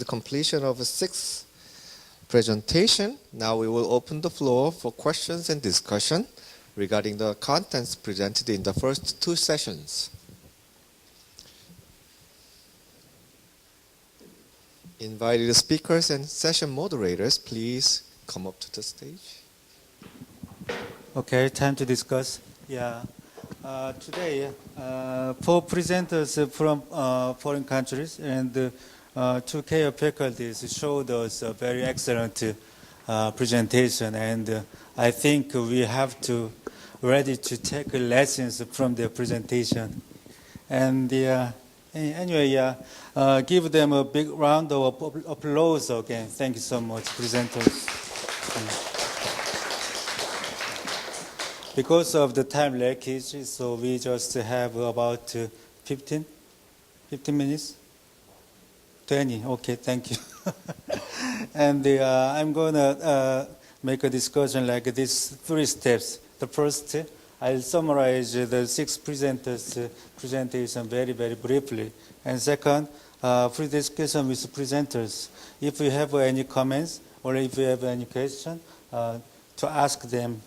completion of the sixth presentation. Now we will open the floor for questions and discussion regarding the contents presented in the first two sessions. Invited speakers and session moderators, please come up to the stage. Okay, time to discuss. Yeah. Today, four presenters from foreign countries and two KO faculties showed us a very excellent presentation, and I think we have to ready to take lessons from their presentation. And anyway, give them a big round of applause again. Thank you so much, presenters. Because of the time leakage, so we just have about 15 minutes? 20, okay, thank you. And I'm going to make a discussion like these three steps. The first, I'll summarize the six presenters' presentation very, very briefly. And second, free discussion with presenters. If you have any comments or if you have any question, to ask them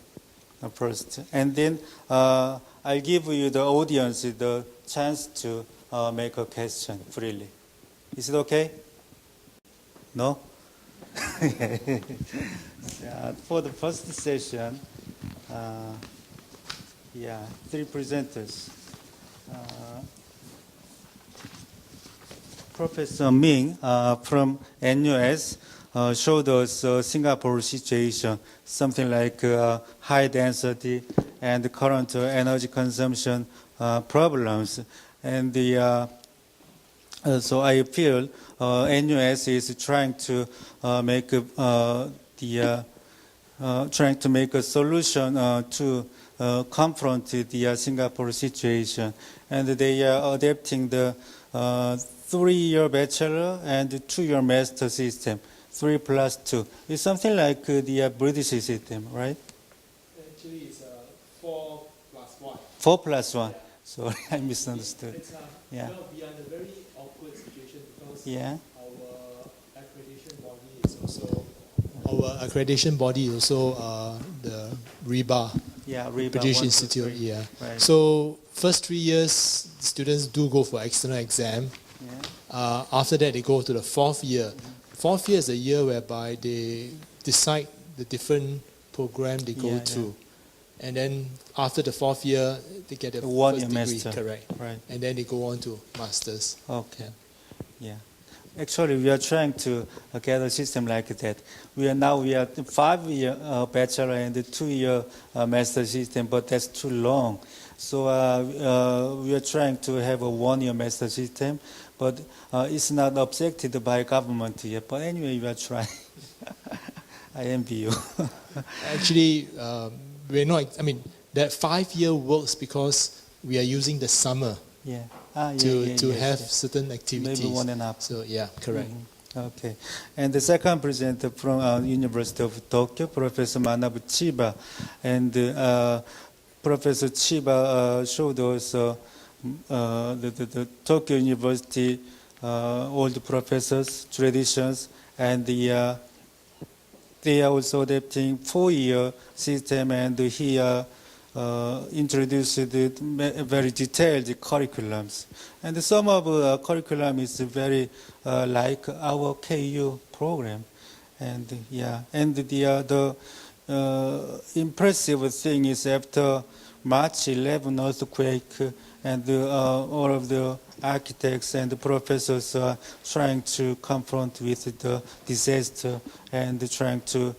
first. And then I'll give you, the audience, the chance to make a question freely. Is it okay? No? For the first session, three presenters. Professor Ming from NUS showed us Singapore situation, something like high density and current energy consumption problems. And so I feel NUS is trying to make a solution to confront the Singapore situation, and they are adapting the 3-year bachelor and 2-year master system, 3+2. It's something like the British system, right? Actually, it's 4+1. 4+1. Sorry, I misunderstood. It's, yeah. Well, we are in a very awkward situation because our accreditation body is also the RIBA, British Institute. Yeah. Right. So first 3 years, students do go for external exam. Yeah. After that, they go to the fourth year. Mm-hmm. Fourth year is a year whereby they decide the different program they go through. And then after the fourth year, they get a first degree, master. Correct. Right. And then they go on to masters. Okay. Yeah. Actually, we are trying to get a system like that. We are 5-year bachelor and 2-year master system, but that's too long. So we are trying to have a 1-year master system, but it's not accepted by government yet. But anyway, we are trying. I envy you. Actually, we're not. I mean, that 5-year works because we are using the summer. Yeah. To have certain activities. Maybe 1.5. So yeah, correct. Mm-hmm. Okay. And the second presenter from University of Tokyo, Professor Manabu Chiba, and Professor Chiba showed us the Tokyo University old professors' traditions, and they are also adapting 4-year system, and he introduced very detailed curriculums. And some of the curriculum is very like our KU program. And the impressive thing is after March 11 earthquake, and all of the architects and the professors are trying to confront with the disaster and trying to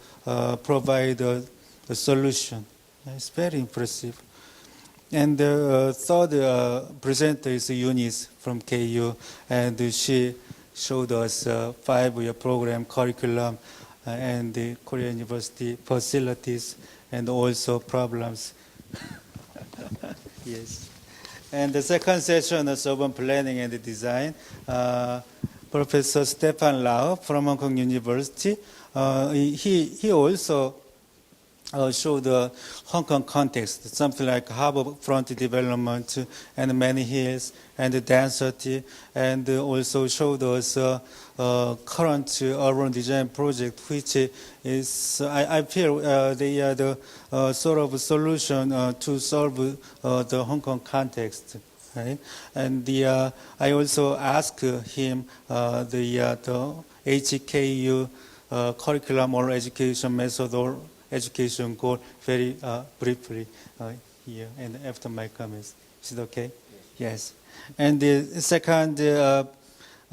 provide a solution. It's very impressive. And the third presenter is Eunice from KU, and she showed us a 5-year program curriculum and the Korean University facilities and also problems. Yes. And the second session is urban planning and design. Professor Stefan Lau from Hong Kong University. He also show the Hong Kong context, something like harborfront development and many hills and the density, and also show those current urban design project, which is, I feel they are the sort of solution to solve the Hong Kong context. Right? And I also asked him the HKU curriculum or education method or education goal very briefly here and after my comments. Is it okay? Yes. And the second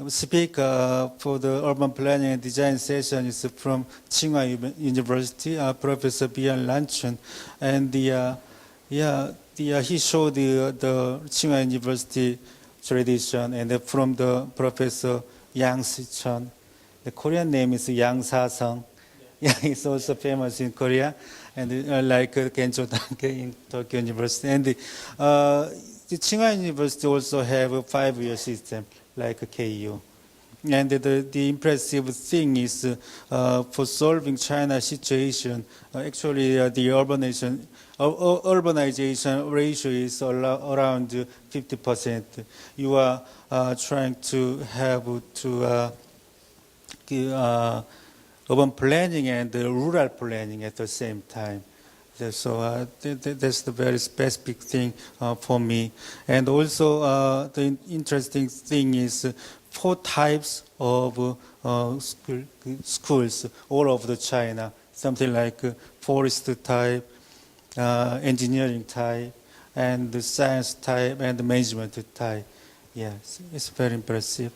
speaker for the urban planning and design session is from Tsinghua University, Professor Bian Lanchun. And he showed the Tsinghua University tradition, and from the Professor Yang Si-chun. The Korean name is Yang Sa-sung. Yeah, he's also famous in Korea, and like Gencho Danke in Tokyo University. And the Tsinghua University also have a 5-year system like KU. And the impressive thing is for solving China's situation, actually the urbanization ratio is around 50%. You are trying to have to urban planning and rural planning at the same time. So that's the very specific thing for me. And also the interesting thing is 4 types of schools all over China, something like forest type, engineering type, and the science type, and the management type. Yes, it's very impressive.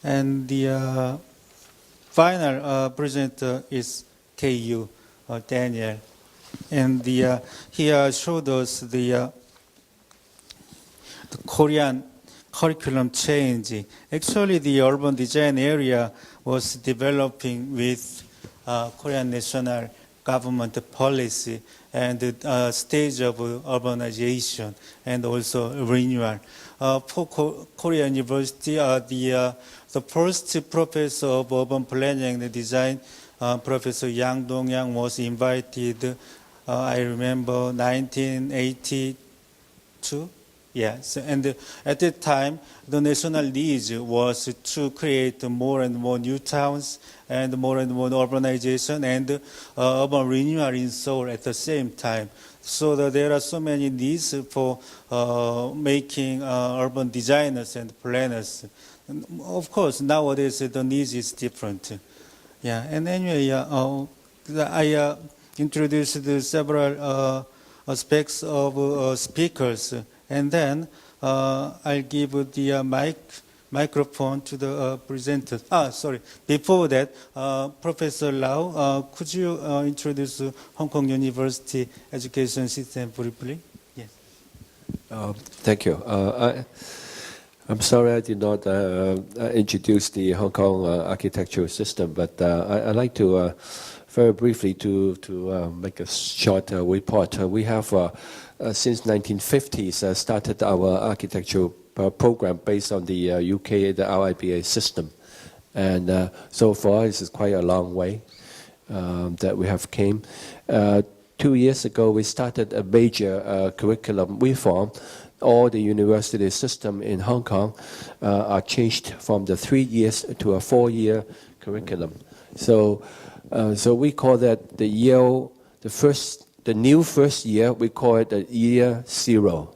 And the final presenter is KU, Daniel. And he showed us the Korean curriculum change. Actually, the urban design area was developing with Korean national government policy and the stage of urbanization and also renewal. For Korea University, the first professor of urban planning and design, Professor Yang Dong-yang, was invited, I remember, 1982. Yes, and at that time, the national need was to create more and more new towns and more urbanization and urban renewal in Seoul at the same time. So that there are so many needs for making urban designers and planners. And of course, nowadays the needs is different. Yeah, and anyway, I introduced several aspects of speakers. And then I'll give the microphone to the presenter. Sorry. Before that, Professor Lau, could you introduce Hong Kong University education system briefly? Yes. Thank you. I'm sorry I did not introduce the Hong Kong architectural system, but I'd like to very briefly to make a short report. We have since 1950s started our architectural program based on the UK, the RIBA system. And so far, this is quite a long way that we have came. 2 years ago, we started a major curriculum reform. All the university system in Hong Kong are changed from the 3 years to a 4-year curriculum. So we call that the new first year, we call it the year 0.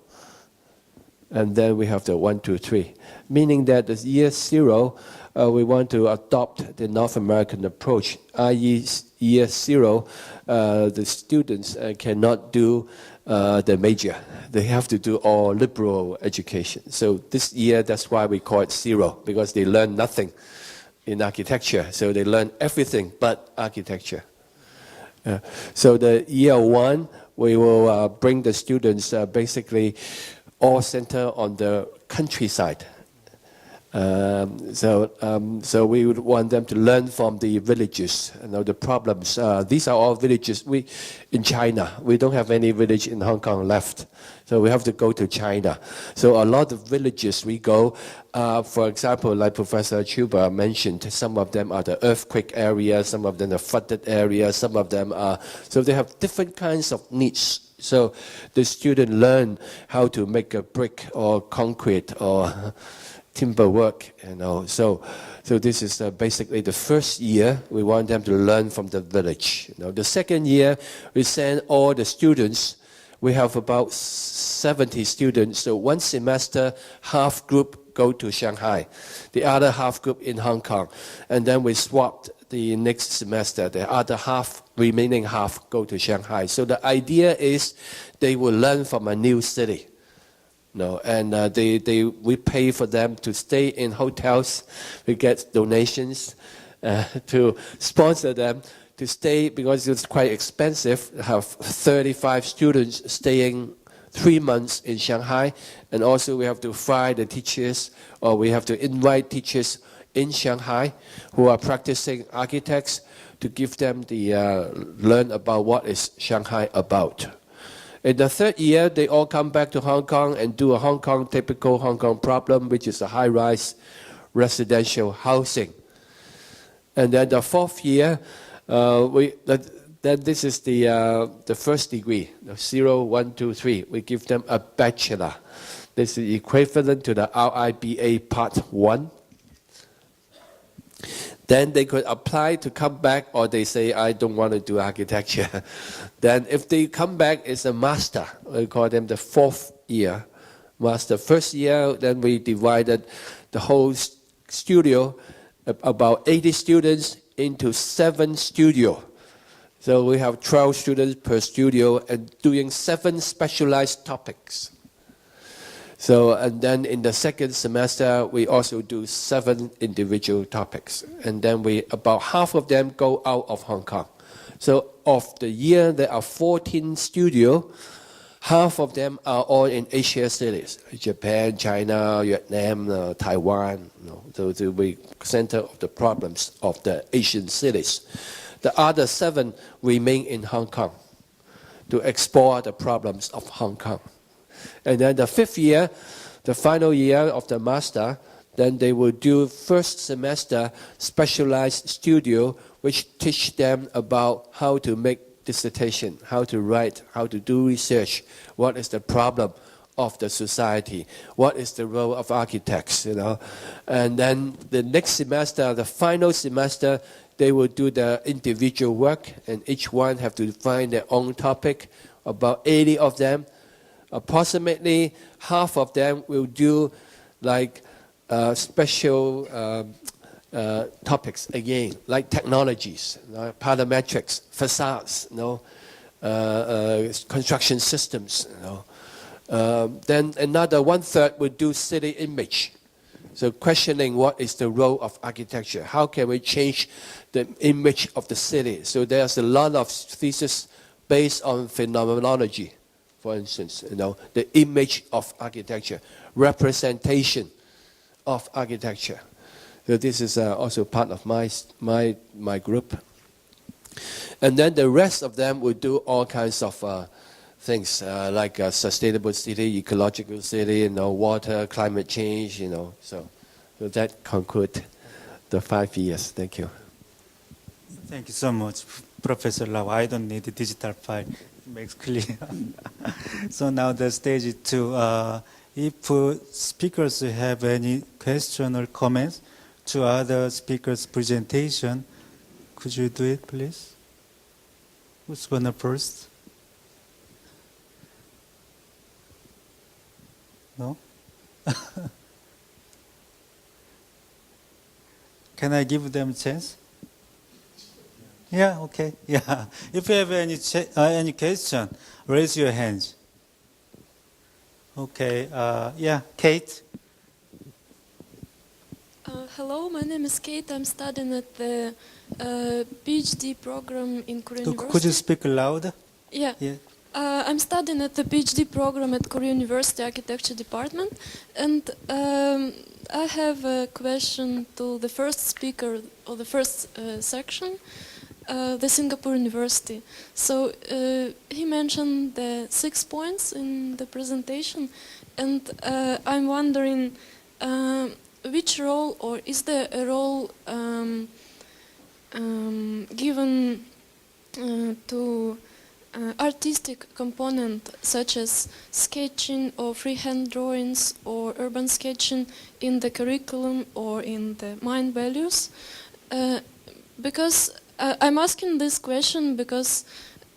And then we have the 1, 2, 3. Meaning that the year 0, we want to adopt the North American approach, i.e. year 0, the students cannot do the major. They have to do all liberal education. So this year, that's why we call it 0, because they learn nothing in architecture. So they learn everything but architecture. So the year 1, we will bring the students basically all center on the countryside. So we would want them to learn from the villages, the problems. These are all villages. In China, we don't have any village in Hong Kong left. So we have to go to China. So a lot of villages we go, for example, like Professor Chuba mentioned, some of them are the earthquake areas, some of them are flooded areas, some of them are, so they have different kinds of needs. So the student learn how to make a brick or concrete or timber work, So this is basically the first year. We want them to learn from the village. The second year, we send all the students. We have about 70 students. So one semester, half group go to Shanghai, the other half group in Hong Kong, and then we swapped the next semester. The other half, remaining half, go to Shanghai. So the idea is they will learn from a new city. And we pay for them to stay in hotels. We get donations to sponsor them to stay, because it's quite expensive to have 35 students staying 3 months in Shanghai. And also we have to fly the teachers, or we have to invite teachers in Shanghai who are practicing architects to give them the learn about what is Shanghai about. In the third year, they all come back to Hong Kong and do a typical Hong Kong problem, which is a high-rise residential housing. And then the fourth year, then this is the first degree, 0, 1, 2, 3. We give them a bachelor. This is equivalent to the RIBA Part 1. Then they could apply to come back, or they say, I don't want to do architecture. Then if they come back, it's a master. We call them the fourth year master. First year, then we divided the whole studio, about 80 students, into 7 studios. So we have 12 students per studio and doing 7 specialized topics. So, and then in the second semester, we also do 7 individual topics. And then about half of them go out of Hong Kong. So of the year, there are 14 studios. Half of them are all in Asia cities, Japan, China, Vietnam, Taiwan. So the center of the problems of the Asian cities. The other 7 remain in Hong Kong to explore the problems of Hong Kong. And then the 5th year, the final year of the master, then they will do first semester specialized studio, which teach them about how to make dissertation, how to write, how to do research, what is the problem of the society, what is the role of architects, And then the next semester, the final semester, they will do the individual work, and each one have to find their own topic, about 80 of them. Approximately half of them will do like special topics again, like technologies, parametrics, facades, construction systems. Then another 1/3 will do city image. So questioning what is the role of architecture? How can we change the image of the city? So there's a lot of thesis based on phenomenology. For instance, the image of architecture, representation of architecture. So this is also part of my group. And then the rest of them will do all kinds of things like a sustainable city, ecological city, water, climate change, So that concludes the 5 years. Thank you. Thank you so much, Professor Lau. I don't need the digital file. It makes clear. So now the stage 2. If speakers have any question or comments to other speakers' presentation, could you do it, please? Who's gonna first? No? Can I give them a chance? Yeah, okay. Yeah. If you have any question, raise your hands. Okay. Yeah, Kate. Hello, my name is Kate. I'm studying at the PhD program in Korean University. Could you speak louder? Yeah. I'm studying at the PhD program at Korea University Architecture Department, and I have a question to the first speaker or the first section, the Singapore University. So he mentioned the 6 points in the presentation, and I'm wondering which role, or is there a role given to artistic component such as sketching or freehand drawings or urban sketching in the curriculum or in the mind values? Because I'm asking this question because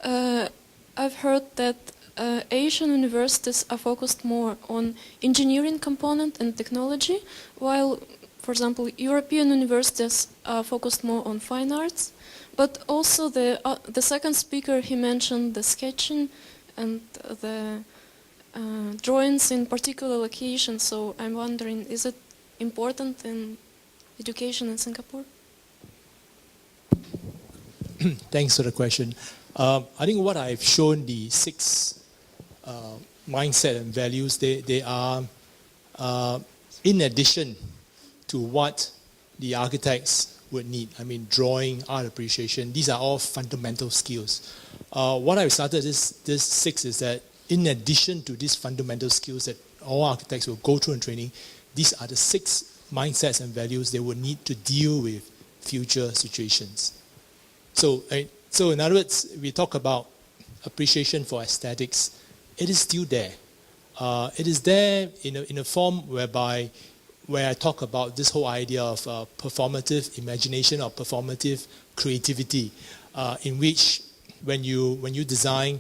I've heard that Asian universities are focused more on engineering component and technology, while, for example, European universities are focused more on fine arts. But also the second speaker, he mentioned the sketching and the drawings in particular locations. So I'm wondering, is it important in education in Singapore? Thanks for the question. I think what I've shown, the 6 mindset and values, they are in addition to what the architects would need. I mean, drawing, art appreciation, these are all fundamental skills. What I've started this 6 is that in addition to these fundamental skills that all architects will go through in training, these are the 6 mindsets and values they would need to deal with future situations. So in other words, we talk about appreciation for aesthetics. It is still there. It is there in a form where I talk about this whole idea of performative imagination or performative creativity, in which when you design,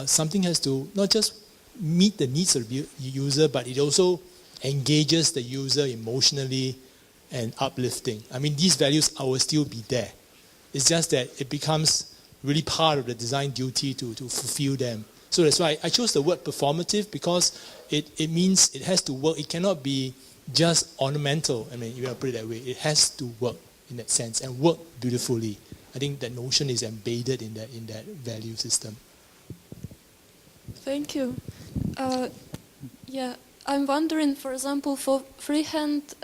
something has to not just meet the needs of the user, but it also engages the user emotionally and uplifting. I mean, these values will still be there. It's just that it becomes really part of the design duty to fulfill them. So that's why I chose the word performative, because it means it has to work. It cannot be just ornamental. I mean, you want to put it that way. It has to work in that sense and work beautifully. I think that notion is embedded in that value system. Thank you. Yeah, I'm wondering, for example, for freehand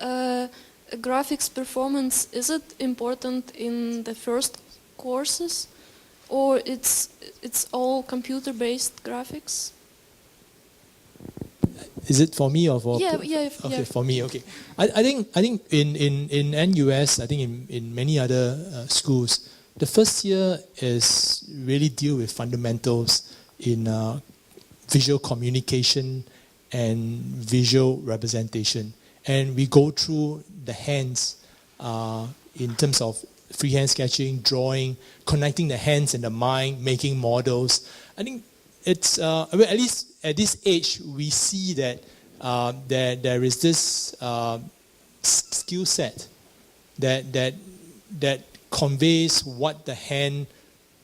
graphics performance, is it important in the first courses, or it's all computer-based graphics? Is it for me or for? Yeah. Okay, for me. Okay, I think in NUS, I think in many other schools, the first year is really deal with fundamentals in visual communication and visual representation, and we go through the hands in terms of freehand sketching, drawing, connecting the hands and the mind, making models. I think it's at least at this age we see that there is this skill set that conveys what the hand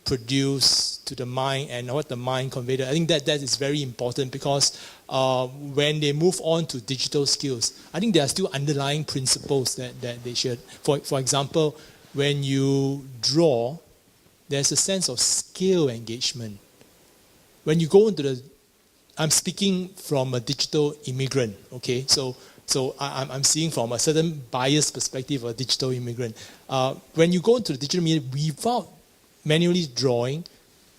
produce to the mind and what the mind conveys. I think that is very important, because when they move on to digital skills, I think there are still underlying principles that they should. For example, when you draw, there's a sense of scale engagement. When you go into I'm speaking from a digital immigrant, okay? So I'm seeing from a certain biased perspective of a digital immigrant. When you go into the digital media without manually drawing,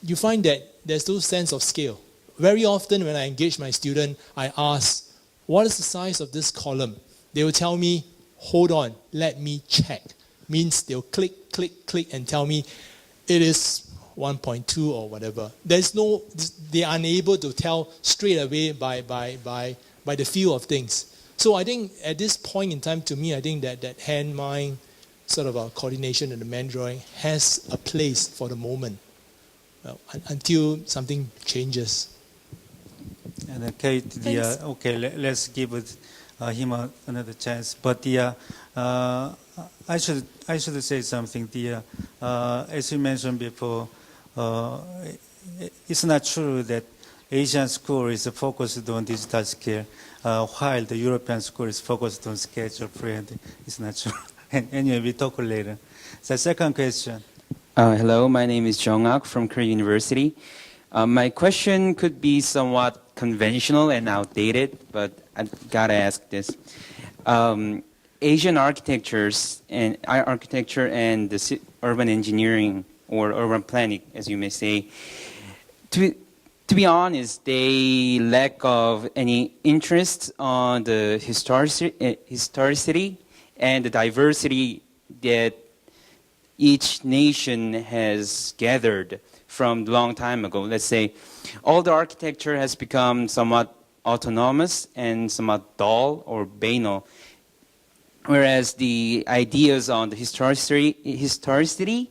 you find that there's no sense of scale. Very often when I engage my student, I ask, what is the size of this column? They will tell me, hold on, let me check. Means they'll click, and tell me it is 1.2 or whatever. They are unable to tell straight away by the feel of things. So I think at this point in time, to me, I think that hand-mind sort of a coordination and the man drawing has a place for the moment, until something changes. And Kate, okay, let's give him another chance. But I should say something. As you mentioned before, it's not true that Asian school is focused on digital skill, while the European school is focused on sketch or freehand. It's not true. And anyway, we'll talk later. The second question. Hello, my name is Jong-ak from Korea University. My question could be somewhat conventional and outdated, but I gotta ask this. Asian architecture and the urban engineering or urban planning, as you may say, to be honest, they lack of any interest on the historicity and the diversity that each nation has gathered from a long time ago. Let's say all the architecture has become somewhat autonomous and somewhat dull or banal, whereas the ideas on the historicity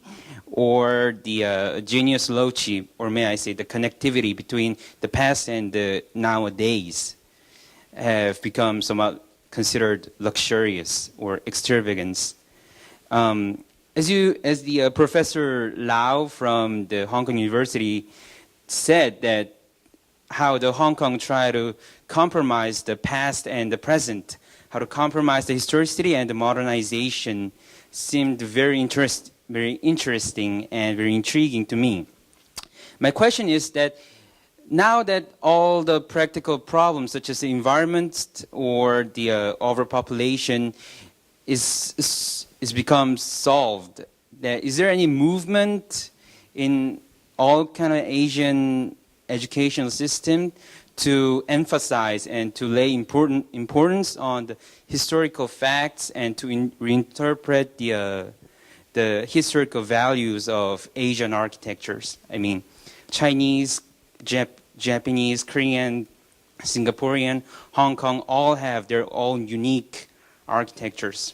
or the genius loci, or may I say the connectivity between the past and the nowadays, have become somewhat considered luxurious or extravagance. As the Professor Lau from the Hong Kong University said, that how the Hong Kong try to compromise the past and the present, how to compromise the historicity and the modernization, seemed very interesting and very intriguing to me. My question is that now that all the practical problems such as the environment or the overpopulation is become solved, is there any movement in all kind of Asian educational system to emphasize and to lay importance on the historical facts and to reinterpret the historical values of Asian architectures? I mean, Chinese, Japanese, Korean, Singaporean, Hong Kong all have their own unique architectures,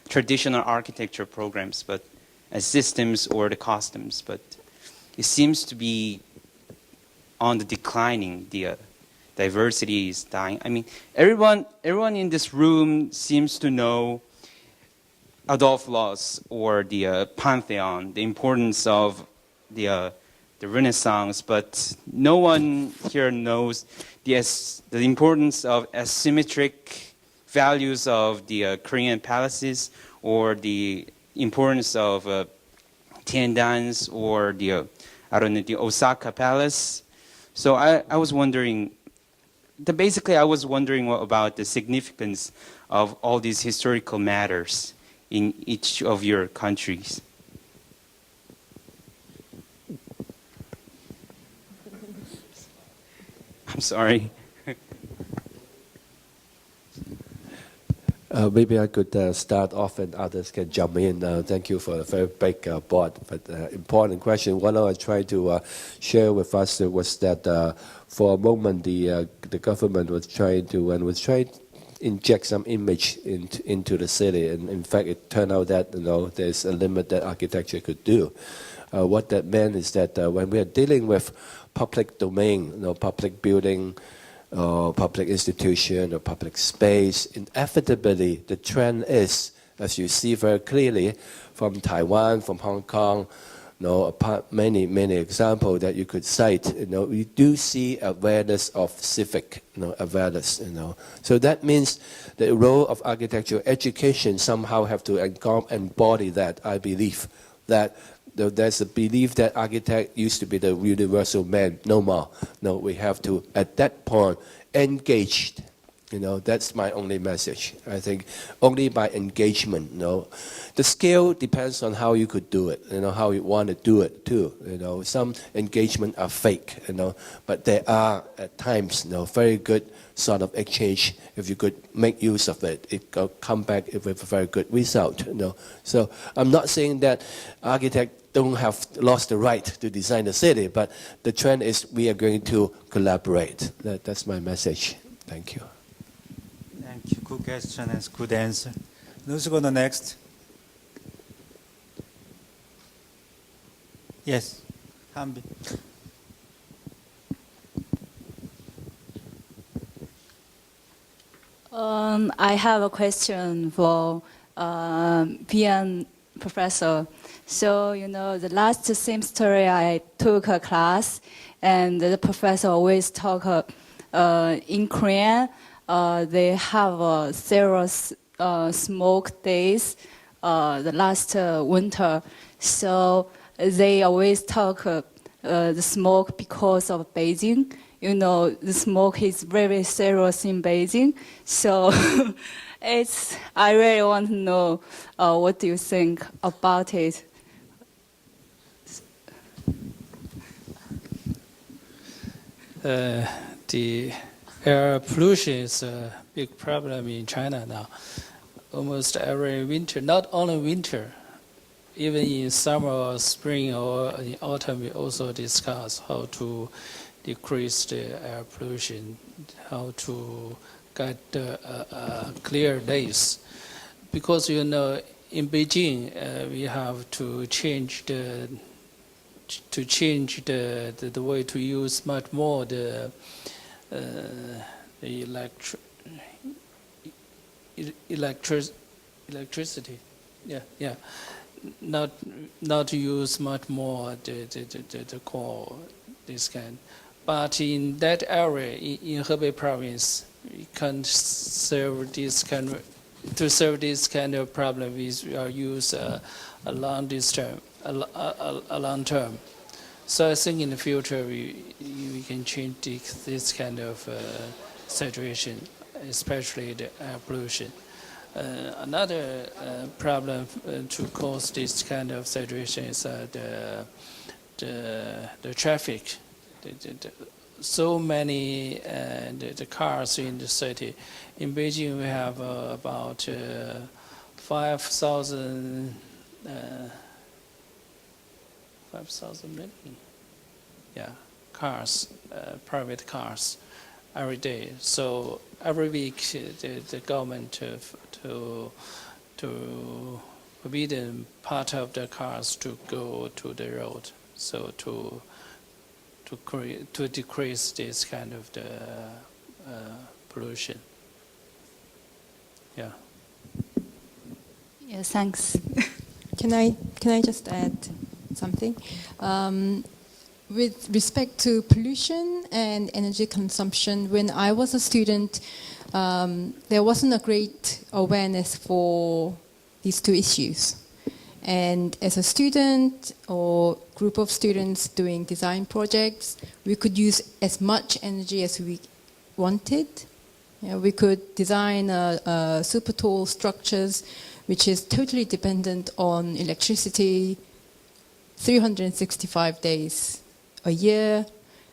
traditional architecture programs, but as systems or the customs. But it seems to be on the declining. The diversity is dying. I mean, everyone in this room seems to know Adolf Loos or the Pantheon, the importance of the Renaissance, but no one here knows the importance of asymmetric values of the Korean palaces, or the importance of Tiandans, or the Osaka Palace. So I was wondering, basically I was wondering about the significance of all these historical matters in each of your countries. I'm sorry. Maybe I could start off and others can jump in. Thank you for a very big board, but important question. What I was trying to share with us was that for a moment the government was trying to inject some image into the city, and in fact it turned out that there's a limit that architecture could do. What that meant is that when we are dealing with public domain, public building, public institution or public space, inevitably the trend is, as you see very clearly from Taiwan, from Hong Kong, many examples that you could cite. We do see awareness of civic awareness. So that means the role of architectural education somehow have to embody that. I believe that. There's a belief that architect used to be the universal man. No more. No, we have to, at that point, engaged. That's my only message. I think only by engagement. The scale depends on how you could do it. How you want to do it too. Some engagement are fake. But there are at times, very good sort of exchange. If you could make use of it, it will come back with a very good result. So I'm not saying that architects don't have lost the right to design the city, but the trend is we are going to collaborate. That's my message. Thank you. Thank you. Good question and good answer. Who's going to next? Yes, Hanbi. I have a question for Bian Professor. So, the last semester I took a class, and the professor always talk in Korean. They have several smoke days the last winter. So they always talk the smoke because of Beijing. You know, the smoke is very serious in Beijing. So I really want to know what do you think about it. The air pollution is a big problem in China now. Almost every winter, not only winter, even in summer or spring or in autumn, we also discuss how to decrease the air pollution, how to get clear days. Because, you know, in Beijing, we have to change the way to use much more the electricity. Yeah. Not to use much more the coal, this kind. But in that area, in Hebei province, we can serve this kind of, to serve this kind of problem. We use a long term. So I think in the future we can change this kind of situation, especially the air pollution. Another problem to cause this kind of situation is the traffic. So many the cars in the city. In Beijing, we have about 5,000 million, cars, private cars, every day. So every week, the government to forbidden part of the cars to go to the road. So to decrease this kind of the pollution. Yeah. Yeah, thanks. Can I just add something? With respect to pollution and energy consumption, when I was a student, there wasn't a great awareness for these two issues. And as a student or group of students doing design projects, we could use as much energy as we wanted. We could design super tall structures, which is totally dependent on electricity, 365 days a year,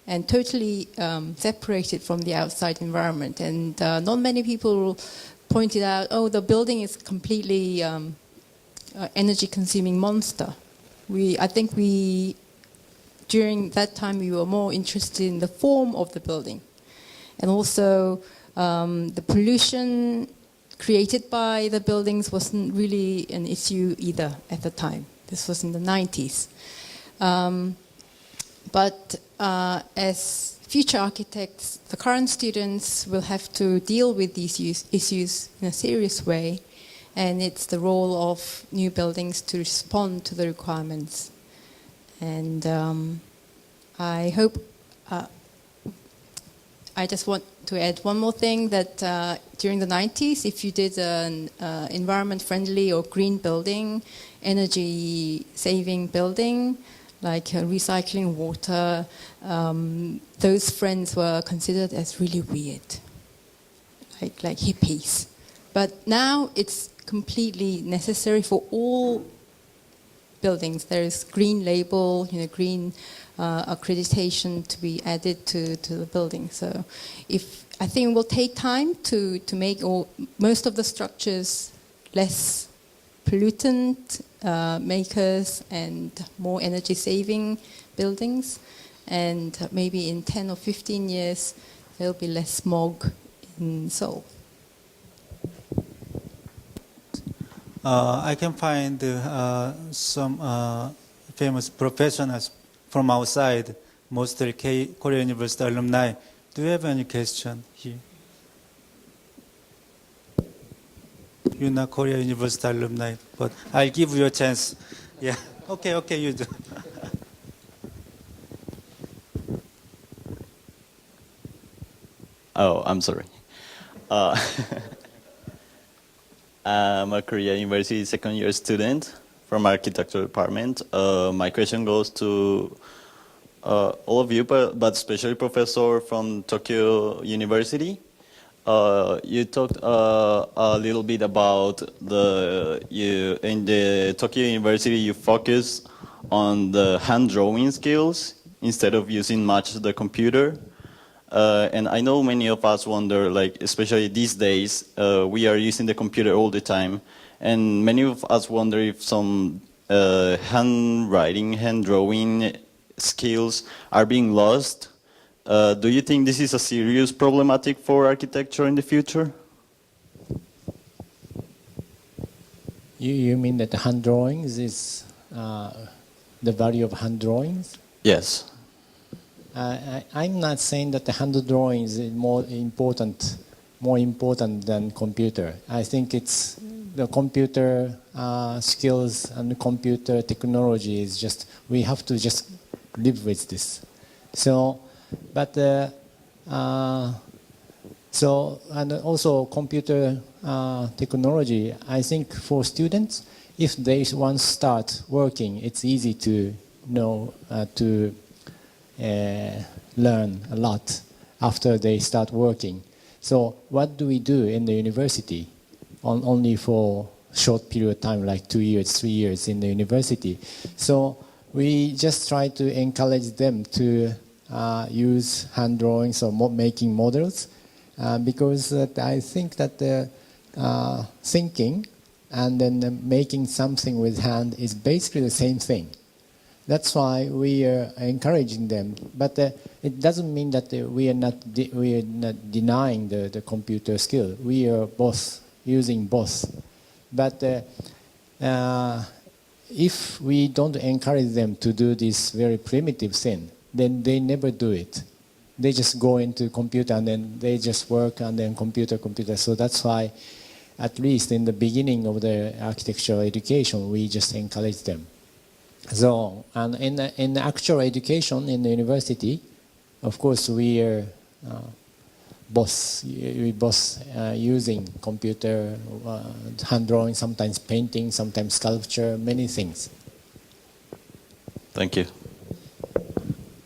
and totally separated from the outside environment. And not many people pointed out, oh, the building is completely energy-consuming monster. I think during that time, we were more interested in the form of the building. And also, the pollution created by the buildings wasn't really an issue either at the time. This was in the 90s. But as future architects, the current students will have to deal with these issues in a serious way. And it's the role of new buildings to respond to the requirements. And I hope, I just want to add one more thing, that during the 90s, if you did an environment-friendly or green building, energy-saving building, like recycling water, those friends were considered as really weird, like hippies. But now it's completely necessary for all buildings. There is green label, green accreditation to be added to the building. So I think it will take time to make most of the structures less pollutant makers and more energy saving buildings. And maybe in 10 or 15 years, there'll be less smog in Seoul. I can find some famous professionals from outside, mostly Korea University alumni. Do you have any question here? You're not Korea University alumni, but I'll give you a chance. Yeah. Okay, you do. Oh, I'm sorry. I'm a Korea University second-year student from architecture department. My question goes to all of you, but especially professor from Tokyo University. You talked a little bit about in the Tokyo University you focus on the hand drawing skills instead of using much the computer. And I know many of us wonder, like especially these days, we are using the computer all the time, and many of us wonder if some handwriting, hand drawing skills are being lost. Do you think this is a serious problematic for architecture in the future? You mean that the hand drawings is the value of hand drawings? Yes. I'm not saying that the hand drawings is more important than computer. I think it's the computer skills and the computer technology is just, we have to just live with this. So, but and also computer technology, I think for students, if they once start working, it's easy to know to learn a lot after they start working. So what do we do in the university? Only for short period of time, like 2 years, 3 years in the university. So we just try to encourage them to use hand drawings or making models, because I think that the thinking and then making something with hand is basically the same thing. That's why we are encouraging them. But it doesn't mean that we are not denying the computer skill. We are both using both. But if we don't encourage them to do this very primitive thing, then they never do it. They just go into computer and then they just work and then computer. So that's why, at least in the beginning of the architectural education, we just encourage them. So, and in the actual education in the university, of course, we are both using computer, hand drawing, sometimes painting, sometimes sculpture, many things. Thank you.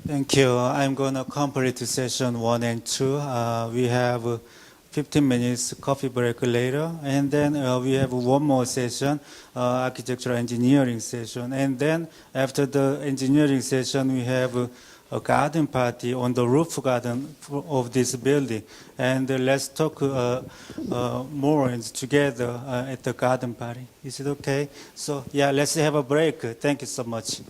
Thank you. I'm going to complete session 1 and 2. We have 15 minutes coffee break later, and then we have one more session, architectural engineering session, and then after the engineering session we have a garden party on the roof garden of this building, and let's talk more together at the garden party. Is it okay? So yeah, let's have a break. Thank you so much.